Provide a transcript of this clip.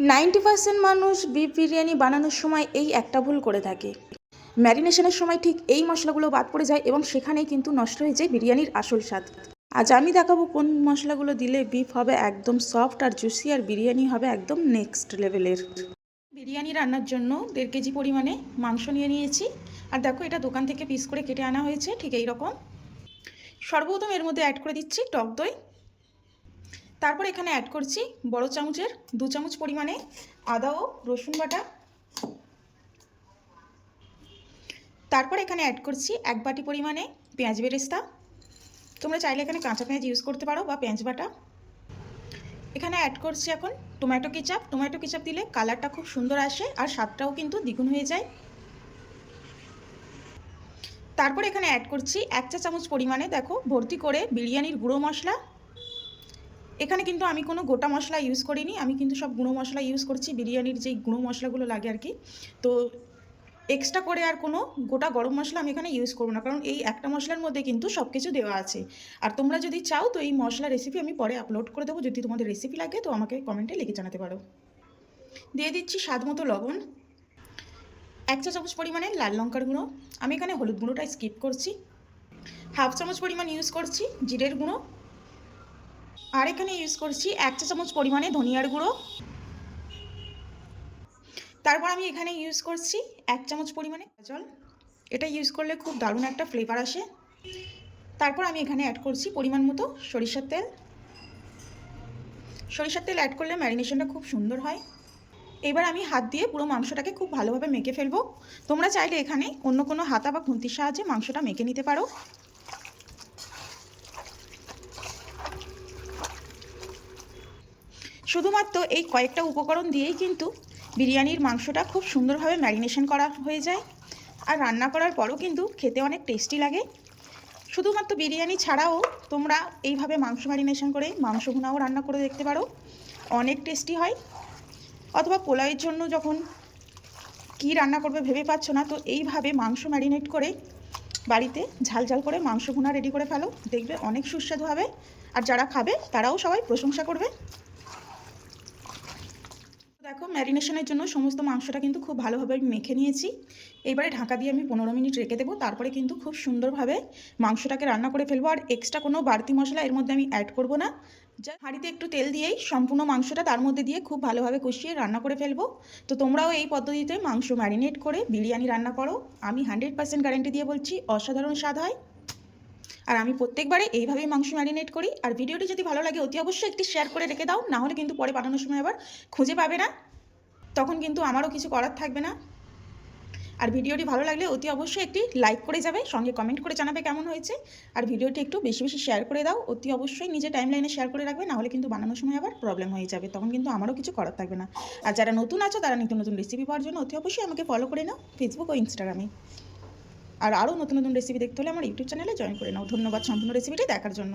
90% মানুষ বিফ বিরিয়ানি বানানোর সময় এই একটা ভুল করে থাকে। ম্যারিনেশনের সময় ঠিক এই মশলাগুলো বাদ পড়ে যায় এবং সেখানেই কিন্তু নষ্ট হয়ে যায় বিরিয়ানির আসল স্বাদ। আজ আমি দেখাবো কোন মশলাগুলো দিলে বিফ হবে একদম সফট আর জুসি আর বিরিয়ানি হবে একদম নেক্সট লেভেলের। বিরিয়ানি রান্নার জন্য 1.5 কেজি পরিমাণে মাংস নিয়েছি। আর দেখো এটা দোকান থেকে পিস করে কেটে আনা হয়েছে ঠিক এই রকম। সর্বপ্রথম এর মধ্যে অ্যাড করে দিচ্ছি টক দই। তারপর এখানে অ্যাড করছি বড় চামচের 2 চামচ পরিমাণে আদা ও রসুন বাটা। তারপর এখানে অ্যাড করছি 1 বাটি পরিমাণে পেঁয়াজ বেরেস্তা। তোমরা চাইলে এখানে কাঁচা পেঁয়াজ ইউজ করতে পারো বা পেঁয়াজ বাটা। এখানে অ্যাড করছি এখন টমেটো কেচাপ। টমেটো কেচাপ দিলে কালারটা খুব সুন্দর আসে আর স্বাদটাও কিন্তু দ্বিগুণ হয়ে যায়। তারপর এখানে অ্যাড করছি 1 চা চামচ পরিমাণে দেখো ভর্তি করে বিরিয়ানির গুঁড়ো মশলা। এখানে কিন্তু আমি কোনো গোটা মশলা ইউজ করিনি, আমি কিন্তু সব গুঁড়ো মশলা ইউজ করছি, বিরিয়ানির যেই গুঁড়ো মশলাগুলো লাগে আর কি। তো এক্সট্রা করে আর কোনো গোটা গরম মশলা আমি এখানে ইউজ করব না, কারণ এই একটা মশলার মধ্যে কিন্তু সব কিছু দেওয়া আছে। আর তোমরা যদি চাও তো এই মশলা রেসিপি আমি পরে আপলোড করে দেবো, যদি তোমাদের রেসিপি লাগে তো আমাকে কমেন্টে লিখে জানাতে পারো। দিয়ে দিচ্ছি স্বাদ মতো লবণ, 1 চা চামচ পরিমাণে লাল লঙ্কার গুঁড়ো, আমি এখানে হলুদ গুঁড়োটা স্কিপ করছি, 1/2 চামচ পরিমাণ ইউজ করছি জিরের গুঁড়ো, আর এখানে ইউজ করছি 1 চা চামচ পরিমাণে ধনিয়ার গুঁড়ো। তারপর আমি এখানে ইউজ করছি 1 চামচ পরিমাণে জল, এটা ইউজ করলে খুব দারুণ একটা ফ্লেভার আসে। তারপর আমি এখানে অ্যাড করছি পরিমাণ মতো সরিষার তেল। সরিষার তেল অ্যাড করলে ম্যারিনেশনটা খুব সুন্দর হয়। এবার আমি হাত দিয়ে পুরো মাংসটাকে খুব ভালোভাবে মেখে ফেলবো। তোমরা চাইলে এখানে অন্য কোনো হাতা বা খুন্তির সাহায্যে মাংসটা মেখে নিতে পারো। শুধুমাত্র এই কয়েকটা উপকরণ দিয়েই কিন্তু বিরিয়ানির মাংসটা খুব সুন্দরভাবে ম্যারিনেশন করা হয়ে যায়, আর রান্না করার পরও কিন্তু খেতে অনেক টেস্টি লাগে। শুধুমাত্র বিরিয়ানি ছাড়াও তোমরা এইভাবে মাংস ম্যারিনেশন করে মাংস ভুনাও রান্না করে দেখতে পারো, অনেক টেস্টি হয়। অথবা পোলাওয়ের জন্য যখন কি রান্না করবে ভেবে পাচ্ছ না, তো এইভাবে মাংস ম্যারিনেট করে বাড়িতে ঝাল ঝাল করে মাংস ভুনা রেডি করে ফেলো, দেখবে অনেক সুস্বাদু হবে। আর যারা খাবে তারাও সবাই প্রশংসা করবে। দেখো ম্যারিনেশনের জন্য সমস্ত মাংসটা কিন্তু খুব ভালোভাবে মেখে নিয়েছি। এবারে ঢাকা দিয়ে আমি 15 মিনিট রেখে দেবো, তারপরে কিন্তু খুব সুন্দরভাবে মাংসটাকে রান্না করে ফেলবো। আর এক্সট্রা কোনো বাড়তি মশলা এর মধ্যে আমি অ্যাড করব না, যা হাঁড়িতে একটু তেল দিয়েই সম্পূর্ণ মাংসটা তার মধ্যে দিয়ে খুব ভালোভাবে কষিয়ে রান্না করে ফেলবো। তো তোমরাও এই পদ্ধতিতে মাংস ম্যারিনেট করে বিরিয়ানি রান্না করো, আমি 100% গ্যারান্টি দিয়ে বলছি অসাধারণ স্বাদ হয়। আর আমি প্রত্যেকবারে এইভাবেই মাংস ম্যারিনেট করি। আর ভিডিওটি যদি ভালো লাগে অতি অবশ্যই একটি শেয়ার করে রেখে দাও, নাহলে কিন্তু পরে বানানোর সময় আবার খুঁজে পাবে না, তখন কিন্তু আমারও কিছু করার থাকবে না। আর ভিডিওটি ভালো লাগলে অতি অবশ্যই একটি লাইক করে যাবে, সঙ্গে কমেন্ট করে জানাবে কেমন হয়েছে। আর ভিডিওটি একটু বেশি বেশি শেয়ার করে দাও, অতি অবশ্যই নিজে টাইমলাইনে শেয়ার করে রাখবে, নাহলে কিন্তু বানানোর সময় আবার প্রবলেম হয়ে যাবে, তখন কিন্তু আমারও কিছু করার থাকবে না। আর যারা নতুন আছো তারা নতুন নতুন রেসিপি পাওয়ার জন্য অতি অবশ্যই আমাকে ফলো করে নাও ফেসবুক ও ইনস্টাগ্রামে। আর আরও নতুন নতুন রেসিপি দেখতে হলে আমার ইউটিউব চ্যানেলে জয়েন করে নাও। ধন্যবাদ সম্পূর্ণ রেসিপিটি দেখার জন্য।